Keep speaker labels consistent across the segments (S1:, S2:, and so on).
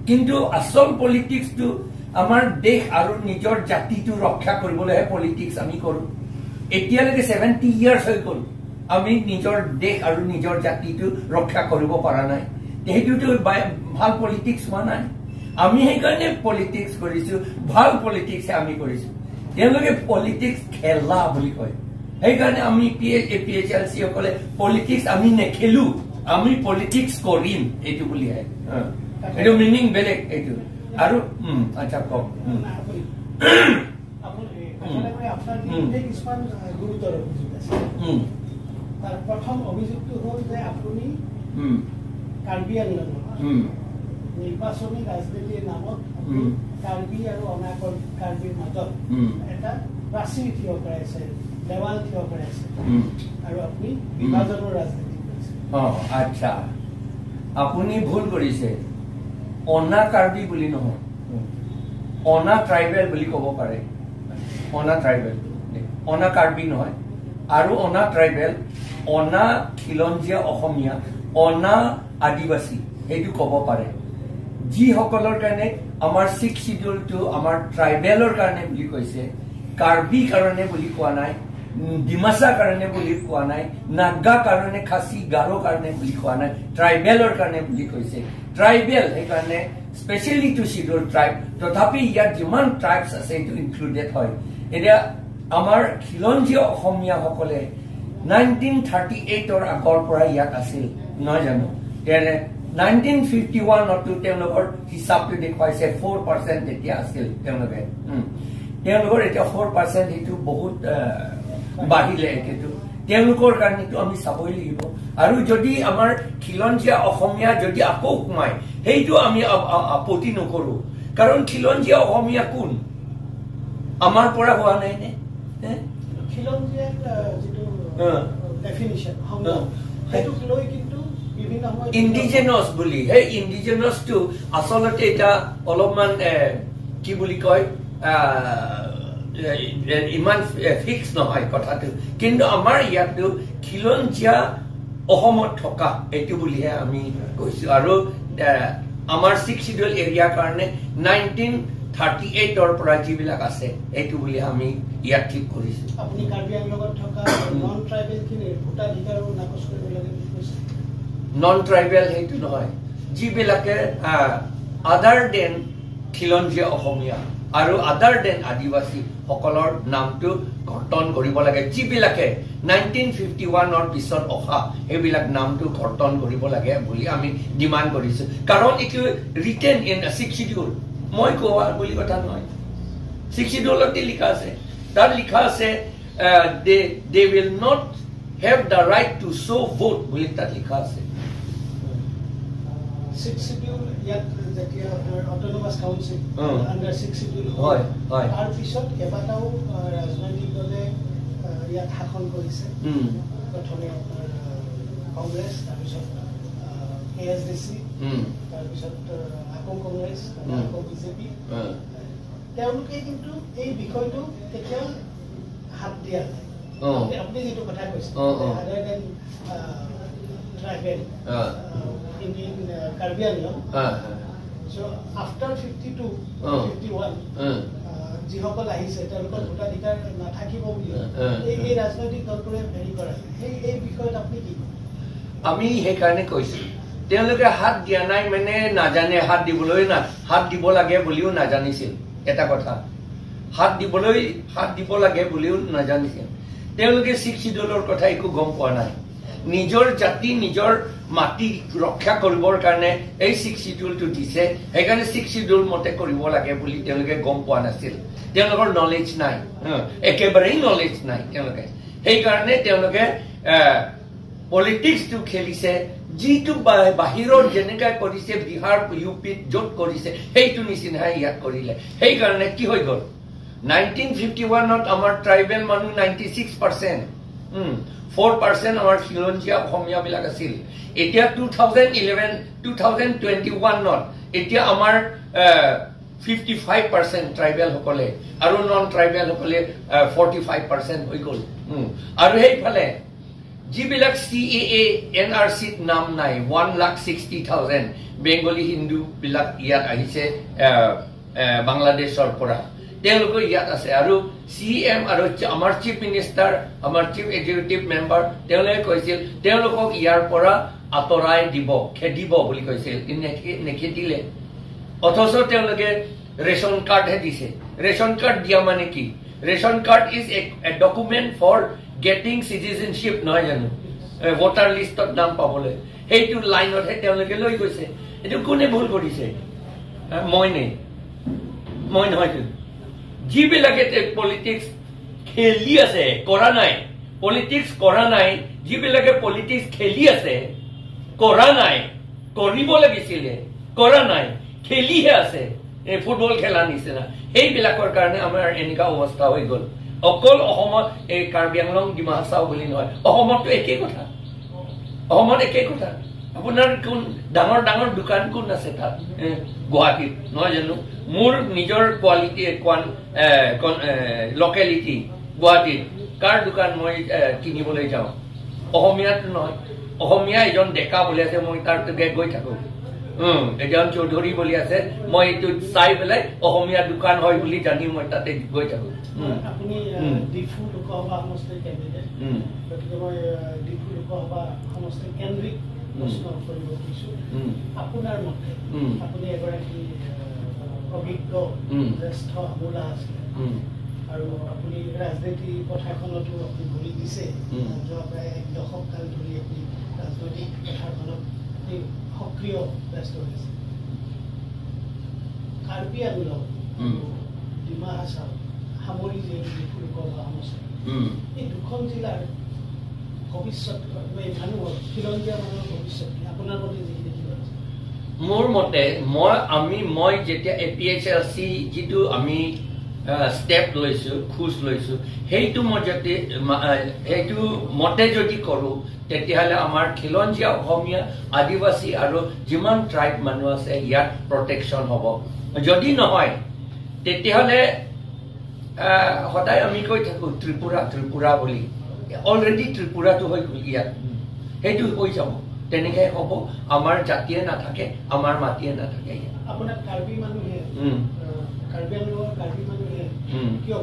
S1: কিন্তু আসল পলিটিক্সটো আমাৰ দেশ আৰু নিজৰ জাতিটো ৰক্ষা কৰিবলৈহে পলিটিক্স আমি কৰো এতিয়ালৈকে 70 ইয়াৰ্স হৈ গ'ল আমি নিজৰ দেশ আৰু নিজৰ জাতিটো ৰক্ষা কৰিব পৰা নাই এইটোতো ভাল পলিটিক্স হোৱা নাই আমি সেইকাৰণে পলিটিক্স কৰিছো ভাল পলিটিক্স আমি কৰিছো তেওঁলোকে পলিটিক্স খেলা বুলি কয় সেইকাৰণে আমি PHLC সকলে পলিটিক্স আমি নেখেলো আমি পলিটিক্স কৰিম এইটো বুলি হয় এইটো মিনিং বেলেগ এইটো আৰু আচ্ছা কওক
S2: প্ৰথম অভিযোগটো হ'ল যে আপুনি কাৰ্বি আংলঙৰ নিৰ্বাচনী ৰাজনীতিৰ নামত কাৰ্বি আৰু অনা কাৰ্বিৰ মাজত এটা প্ৰাচীৰ থিয় কৰাইছে দেৱাল থিয় কৰাইছে আৰু আপুনি বিভাজনৰ ৰাজনীতি কৰিছে
S1: আচ্ছা আপুনি ভুল কৰিছে অনা কাৰ্বি বুলি নহয় অনা ট্ৰাইবেল বুলি ক'ব পাৰে অনা ট্ৰাইবেল অনা কাৰ্বি নহয় আৰু অনা ট্ৰাইবেল অনা খিলঞ্জীয়া অসমীয়া অনা আদিবাসী সেইটো ক'ব পাৰে যিসকলৰ কাৰণে আমাৰ 6 শিডিউলটো আমাৰ ট্ৰাইবেলৰ কাৰণে বুলি কৈছে কাৰ্বি কাৰণে বুলি কোৱা নাই ডিমাসা কাৰণে বুলি কোৱা নাই নাগা কাৰণে খাসী গাৰো কাৰণে বুলি কোৱা নাই ট্ৰাইবেলৰ কাৰণে বুলি কৈছে ট্ৰাইবেল সেইকাৰণে স্পেশালি টু শিডিউল ট্ৰাইব তথাপি ইয়াত যিমান ট্ৰাইবছ আছে এইটো ইনক্লুডেড হয় এতিয়া আমাৰ খিলঞ্জীয়া অসমীয়া সকলে 1938 আগৰ পৰা ইয়াত আছিল নহয় জানো 1951 টো তেওঁলোকৰ হিচাপটো দেখুৱাইছে 4% এতিয়া আছিল তেওঁলোকৰ এতিয়া 4% এইটো বহুত বাঢ়িলে কিন্তু তেওঁলোকৰ কাৰণেটো আমি চাবই লাগিব আৰু যদি আমাৰ খিলঞ্জীয়া অসমীয়া যদি আকৌ সোমায় সেইটো আমি আপত্তি নকৰো কাৰণ খিলঞ্জীয়া অসমীয়া কোন আমাৰ পৰা হোৱা নাই নে
S2: খিলঞ্জীয়া যিটো ডেফিনিশ্যন সেইটো লৈ কিন্তু
S1: ইন্ডিজিনাস বুলি সেই ইন্ডিজিনাসটো আসলতে এটা অলপমান কি বুলি কয় ইমান ফিক্স নহয় কথাটো কিন্তু আমাৰ ইয়াতো খিলঞ্জীয়া অসমত থকা এইটো বুলিহে আমি কৈছো আৰু আমাৰ 6 শিডিউল এৰিয়াৰ কাৰণে 1938 পৰা যিবিলাক আছে এইটো বুলি আমি ইয়াত ঠিক কৰিছো
S2: আপুনি কাৰ্বি আংলঙত থকা নন ট্ৰাইবেল খিনিৰ ভোটাধিকাৰো নাকচ কৰিব লাগে
S1: নন ট্ৰাইবেল সেইটো নহয় যিবিলাকে আদাৰ দেন খিলঞ্জীয়া অসমীয়া আৰু আদাৰ দেন আদিবাসী সকলৰ নামটো কৰ্তন কৰিব লাগে যিবিলাকে 1951 পিছত অহা এইবিলাক নামটো কৰ্তন কৰিব লাগে বুলি আমি ডিমান্ড কৰিছো কাৰণ এইটো ৰিটেন ইন 6 শিডিউল মই কোৱা বুলি কথা নহয় 6 শিডিউলতে লিখা আছে তাত লিখা আছে they will not have the right to so vote বুলি তাত লিখা আছে
S2: 6 শিডিউল ইয়াত যেতিয়া অটোনমাস কাউন্সিল আন্ডাৰ 6 শিডিউল
S1: হয় হয়
S2: তাৰ পিছত কেইবাটাও ৰাজনৈতিক দলে ইয়াত শাসন কৰিছে প্ৰথমে আপোনাৰ কংগ্ৰেছ তাৰপিছত ASDC তাৰপিছত আকৌ কংগ্ৰেছ আকৌ বিজেপি তেওঁলোকে কিন্তু এই বিষয়টো কেতিয়াও হাত দিয়া নাই আপুনি যেটো কথা কৈছে other than tribal Indian Karbi Anglong. So after 52, 51, যিসকল আহিছে তেওঁলোকৰ ভোটাধিকাৰ নাথাকিব বুলি এই ৰাজনৈতিক দলটোৱে হেৰি কৰে এই বিষয়ত আপুনি কি
S1: আমি সেইকাৰণে কৈছো তেওঁলোকে হাত দিয়া নাই মানে নাজানে হাত দিবলৈ না হাত দিব লাগে বুলিও নাজানিছিল এটা কথা হাত দিব লাগে বুলিও নাজানিছিল তেওঁলোকে 6 শিডিউলৰ কথা একো গম পোৱা নাই নিজৰ জাতি নিজৰ মাটি ৰক্ষা কৰিবৰ কাৰণে এই 6 শিডিউলটো দিছে সেইকাৰণে 6 শিডিউল মতে কৰিব লাগে বুলি তেওঁলোকে গম পোৱা নাছিল তেওঁলোকৰ নলেজ নাই একেবাৰেই নলেজ নাই তেওঁলোকে সেইকাৰণে তেওঁলোকে পলিটিক্সটো খেলিছে যিটো বাহিৰৰ যেনেকা কৰিছে বিহাৰ ইউপিত য'ত কৰিছে সেইটো নিচিনাই ইয়াত কৰিলে সেইকাৰণে কি হৈ গ'ল 1951 আমাৰ ট্ৰাইবেল মানুহ 96% 4% আমাৰ খিলঞ্জীয়া অসমীয়া বিলাক আছিল এতিয়া 2021 এতিয়া আমাৰ 55% ট্ৰাইবেল সকলে আৰু নন ট্ৰাইবেল সকলে 45% হৈ গ'ল আৰু সেইফালে যিবিলাক CAA NRC নাম নাই 1,60,000 বেংগলী হিন্দু বিলাক ইয়াত আহিছে বাংলাদেশৰ পৰা তেওঁলোক ইয়াত আছে আৰু CM আৰু আমাৰ চিফ মিনিষ্টাৰ আমাৰ চিফ এক্সিকিউটিভ মেম্বাৰ তেওঁলোকে কৈছিল তেওঁলোকক ইয়াৰ পৰা আতৰাই দিব খেদিব বুলি কৈছিল নেখেদিলে অথচ তেওঁলোকে ৰেশন কাৰ্ড হে দিছে ৰেশন কাৰ্ড দিয়া মানে কি ration card is a document for getting citizenship নহয় জানো ভোটাৰ লিষ্টত নাম পাবলৈ সেইটো লাইনতহে তেওঁলোকে লৈ গৈছে এইটো কোনে ভুল কৰিছে মই নহয় যিবিলাকে পলিটিক্স খেলি আছে কৰা নাই পলিটিক্স কৰা নাই যিবিলাকে পলিটিক্স খেলি আছে কৰা নাই কৰিব লাগিছিলে কৰা নাই খেলিহে আছে ফুটবল খেলা নিচিনা সেইবিলাকৰ কাৰণে আমাৰ এনেকুৱা অৱস্থা হৈ গ'ল অকল অসমত এই কাৰ্বি আংলং ডিমা হাছাও বুলি নহয় অসমতো একেই কথা অসমত একেই কথা আপোনাৰ কোন ডাঙৰ ডাঙৰ দোকান কোন আছে তাত গুৱাহাটীত নহয় জানো মোৰ নিজৰ কোৱালিটি লোকেলিটি গুৱাহাটীত কাৰ দোকান মই কিনিবলৈ যাওঁ অসমীয়াত নহয় অসমীয়া এজন ডেকা বুলি আছে মই তাৰ গৈ থাকো এজন চৌধুৰী বুলি আছে মই এইটো চাই পেলাই অসমীয়া দোকান হয় বুলি জানি মই তাতে গৈ থাকো
S2: আপুনি ডিফু লোকসভা সমষ্টিৰ কেণ্ডিডেট গতিকে মই ডিফু লোকসভা সমষ্টিৰ কেন্দ্ৰিক প্ৰশ্ন কৰিব খুজিছোঁ আপোনাৰ মতে আপুনি এগৰাকী অভিজ্ঞ জ্যেষ্ঠ আমোলা আছিলে আৰু আপুনি ৰাজনীতি পথাৰখনতো আপুনি ভৰি দিছে যোৱা প্ৰায় 1 দশক কাল ধৰি আপুনি ৰাজনৈতিক পথাৰখনত সক্ৰিয় ব্যস্ত হৈছে কাৰ্বি আংলং ডিমা হাছাও সামৰি যিহেতু ডিফু লোকসভা সমষ্টি এই দুখন জিলাৰ ভৱিষ্যত মানুহৰ খিলঞ্জীয়া মানুহৰ ভৱিষ্যত আপোনাৰ মতে যিখিনি কিবা আছে
S1: মোৰ মতে মই যেতিয়া APHLC যিটো আমি ষ্টেপ লৈছো খোজ লৈছো সেইটো মতে যদি কৰো তেতিয়াহ'লে আমাৰ খিলঞ্জীয়া অসমীয়া আদিবাসী আৰু যিমান ট্ৰাইব মানুহ আছে ইয়াত প্ৰটেকশ্যন হ'ব যদি নহয় তেতিয়াহ'লে সদায় আমি কৈ থাকো ত্ৰিপুৰা বুলি অলৰেডি ত্ৰিপুৰাটো হৈ গ'ল ইয়াত সেইটো হৈ যাব তেনেকৈ হ'ব আমাৰ জাতিয়ে নাথাকে আমাৰ মাটিয়ে নাথাকে
S2: আপোনাৰ কাৰ্বি মানুহে কিয়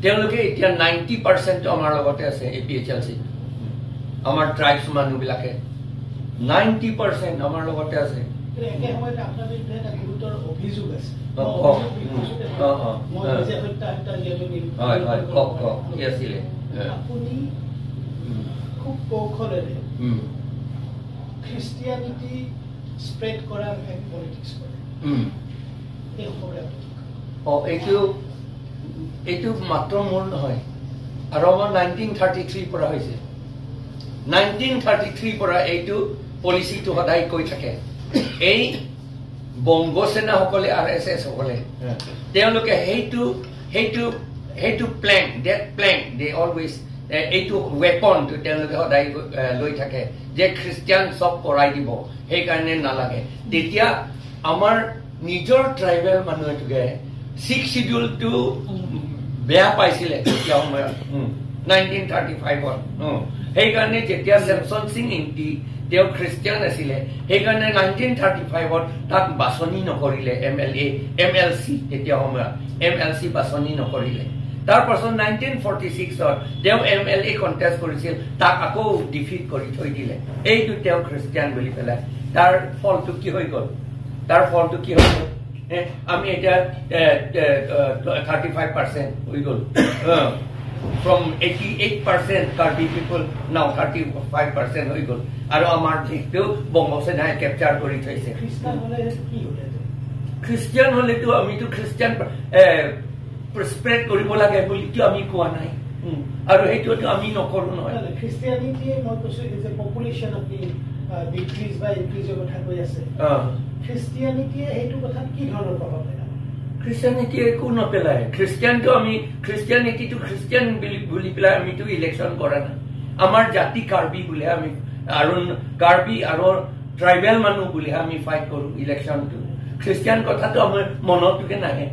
S1: তেওঁলোকে এতিয়া 90% আমাৰ লগতে আছে APHLC আমাৰ ট্ৰাইবছ মানুহবিলাকে 90% আমাৰ লগতে আছে
S2: একে সময়তে আপোনাৰ বিৰুদ্ধে এটা গুৰুতৰ অভিযোগ আছে আপুনি খুব কৌশলেৰে খ্ৰীষ্টিয়ানিটি স্প্ৰেড কৰাৰ পলিটিক্স কৰে
S1: এইটো মাত্ৰ মোৰ নহয় আৰু আমাৰ 1933 পৰা হৈছে 1933 পৰা এইটো পলিচিটো সদায় কৈ থাকে এই বংগ সেনাসকলে RSS সকলে তেওঁলোকে সেইটো প্লেন দে অলৱেজ এইটো ৱেপনটো তেওঁলোকে সদায় লৈ থাকে যে খ্ৰীষ্টিয়ান চব কৰাই দিব সেইকাৰণে নালাগে তেতিয়া আমাৰ নিজৰ ট্ৰাইবেল মানুহে 6 শিডিউলটো বেয়া পাইছিলে তেতিয়া সময়ত 1935ত সেইকাৰণে যেতিয়া চেমছন সিং ইংতি তেওঁ খ্ৰীষ্টিয়ান আছিলে সেইকাৰণে 1935ত তাক বাছনি নকৰিলে MLC তেতিয়া সময়ত MLC বাছনি নকৰিলে তাৰ পাছত 1946ত তেওঁ MLA কণ্টেষ্ট কৰিছিল তাক আকৌ ডিফিট কৰি থৈ দিলে এইটো তেওঁ খ্ৰীষ্টিয়ান বুলি পেলাই তাৰ ফলটো কি হৈ গ'ল আমি এটা 35% হৈ গ'ল from 88% Karbi people now 35% হৈ গ'ল আৰু আমাৰ দেশটো বংগসেনাই কেপচাৰ কৰি থৈছে খ্ৰীষ্টিয়ান হলেতো আমিতো খ্ৰীষ্টিয়ান স্প্ৰেড কৰিব লাগে বুলিতো আমি কোৱা নাই আৰু সেইটোতো আমি নকৰো নহয়
S2: খ্ৰীষ্টিয়ানিটিয়ে মই কৈছো যে পপুলেশ্যন আপনি ডিক্ৰিজ বা ইনক্ৰিজৰ কথা কৈ আছে খ্ৰীষ্টিয়ানিটিয়ে এইটো কথা কি ধৰণৰ প্ৰভাৱ পেলায়
S1: খ্ৰীষ্টিয়ানিটিয়ে একো নপেলায় খ্ৰীষ্টিয়ানিটিটো খ্ৰীষ্টিয়ান বুলি পেলাই আমিতো ইলেকশ্যন কৰা নাই আমাৰ জাতি কাৰ্বি বুলি আমি আৰু কাৰ্বি আৰু ট্ৰাইবেল মানুহ বুলি আমি ফাইট কৰো ইলেকশ্যনটো খ্ৰীষ্টিয়ান কথাটো আমাৰ মনতকে নাহে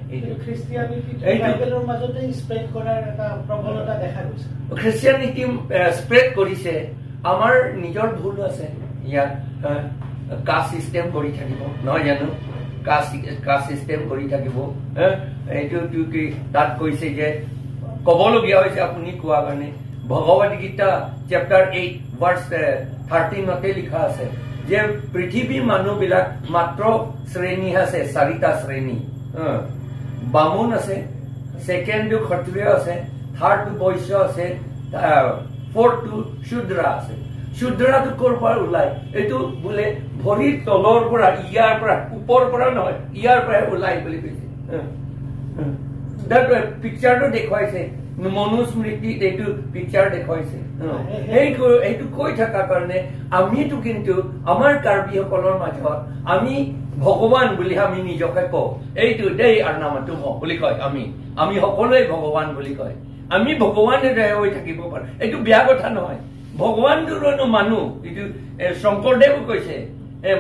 S1: খ্ৰীষ্টিয়ানিটি স্প্ৰেড কৰিছে আমাৰ নিজৰ ভুল আছে ইয়াত কাষ্ট চিষ্টেম কৰি থাকিব নহয় জানো কাষ্ট চিষ্টেম কৰি থাকিব এইটো কি তাত কৈছে যে ক'বলগীয়া হৈছে আপুনি কোৱা কাৰণে ভগৱদ গীতা চেপ্টাৰ 8 ভাৰ্চ 13 লিখা আছে যে পৃথিৱীৰ মানুহবিলাক মাত্ৰ শ্ৰেণী আছে 4টা শ্ৰেণী বামুণ আছে সেকেন্ডটো ক্ষত্ৰিয় আছে থাৰ্ডটো বৈশ্য আছে ফৰ্থটো শূদ্ৰ আছে শূদ্ৰটো ক'ৰ পৰা ওলাই এইটো বোলে ভৰিৰ তলৰ পৰা ইয়াৰ পৰা ওপৰৰ পৰা নহয় ইয়াৰ পৰা ওলাই বুলি কৈছে পিকচাৰটো দেখুৱাইছে মনুস্মৃতিত এইটো পিকচাৰ দেখুৱাইছে এইটো কৈ থকাৰ কাৰণে আমিতো কিন্তু আমাৰ কাৰ্বিসকলৰ মাজত আমি ভগৱান বুলি আমি নিজকে কওঁ এইটো দেই আৰু নামটো বুলি কয় আমি সকলোৱে ভগৱান বুলি কয় আমি ভগৱানেৰে হৈ থাকিব পাৰোঁ এইটো বেয়া কথা নহয় ভগৱানটোৰনো মানুহ এইটো শংকৰদেৱে কৈছে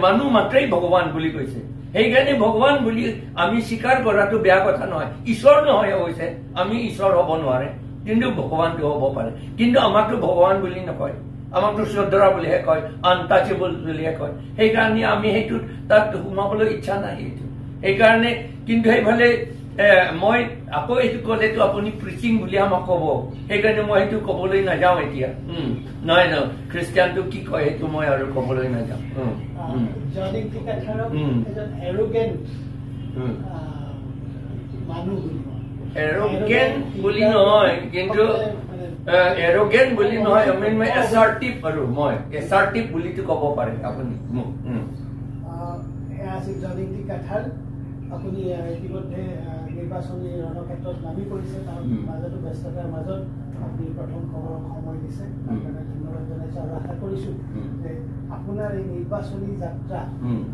S1: মানুহ মাত্ৰেই ভগৱান বুলি কৈছে সেইকাৰণে ভগৱান বুলি আমি স্বীকাৰ কৰাটো বেয়া কথা নহয় ঈশ্বৰ নহয় অৱশ্যে আমি ঈশ্বৰ হ'ব নোৱাৰে কিন্তু ভগৱানটো হ'ব পাৰে কিন্তু আমাকতো ভগৱান বুলি নকয় আমাকতো শ্ৰদ্ধা বুলিহে কয় আনটাচেবল বুলিহে কয় সেইকাৰণে আমি সেইটোত তাত সোমাবলৈ ইচ্ছা নাই এইটো সেইকাৰণে কিন্তু সেইফালে মই আকৌ এইটো ক'লেতো আপুনি প্ৰিচিং বুলি আমাক ক'ব সেইকাৰণে মই সেইটো ক'বলৈ নাযাওঁ এতিয়া নহয় নহয় খ্ৰীষ্টিয়ানটো কি কয় সেইটো মই আৰু ক'বলৈ নাযাওঁ এৰোগেণ্ট বুলি নহয় কিন্তু এৰোগেণ্ট বুলি নহয় মই এছাৰ্টিভ আৰু মই এছাৰ্টিভ বুলিতো ক'ব পাৰে আপুনি
S2: আপুনি ইতিমধ্যে নিৰ্বাচনী ৰণক্ষেত্ৰত নামি পৰিছে তাৰ মাজতো ব্যস্ততাৰ মাজত আপুনি প্ৰথম খবৰক সময় দিছে তাৰ কাৰণে ধন্যবাদ জনাইছোঁ আৰু আশা কৰিছোঁ যে আপোনাৰ এই নিৰ্বাচনী যাত্ৰা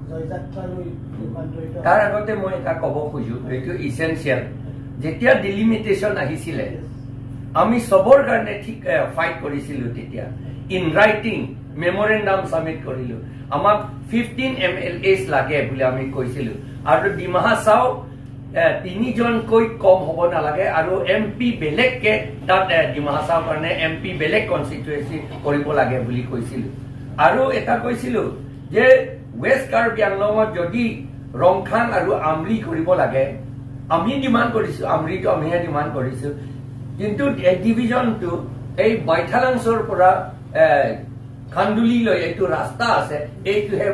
S2: জয়যাত্ৰালৈ ৰূপান্তৰিত
S1: তাৰ আগতে মই এটা ক'ব খোজো এইটো ইছেঞ্চিয়েল যেতিয়া ডিলিমিটেশ্যন আহিছিলে আমি চবৰ কাৰণে ঠিক ফাইট কৰিছিলোঁ তেতিয়া ইন ৰাইটিং মেমৰেণ্ডাম সাবমিট কৰিলোঁ আমাক 15 MLAs লাগে বুলি আমি কৈছিলোঁ আৰু ডিমা হাছাও 3 জনকৈ কম হ'ব নালাগে আৰু MP বেলেগকে তাত ডিমা হাছাওৰ কাৰণে MP বেলেগ কনষ্টিটুৱেঞ্চি কৰিব লাগে বুলি কৈছিলোঁ আৰু এটা কৈছিলোঁ যে ৱেষ্ট কাৰ্বি আংলঙত যদি ৰংখাং আৰু আমৰি কৰিব লাগে আমি ডিমাণ্ড কৰিছোঁ আমৰিটো আমিহে ডিমাণ্ড কৰিছোঁ কিন্তু ডিভিজনটো এই বাইথালাংছৰ পৰা খান্দুলিলৈ এইটো ৰাস্তা আছে এইটোহে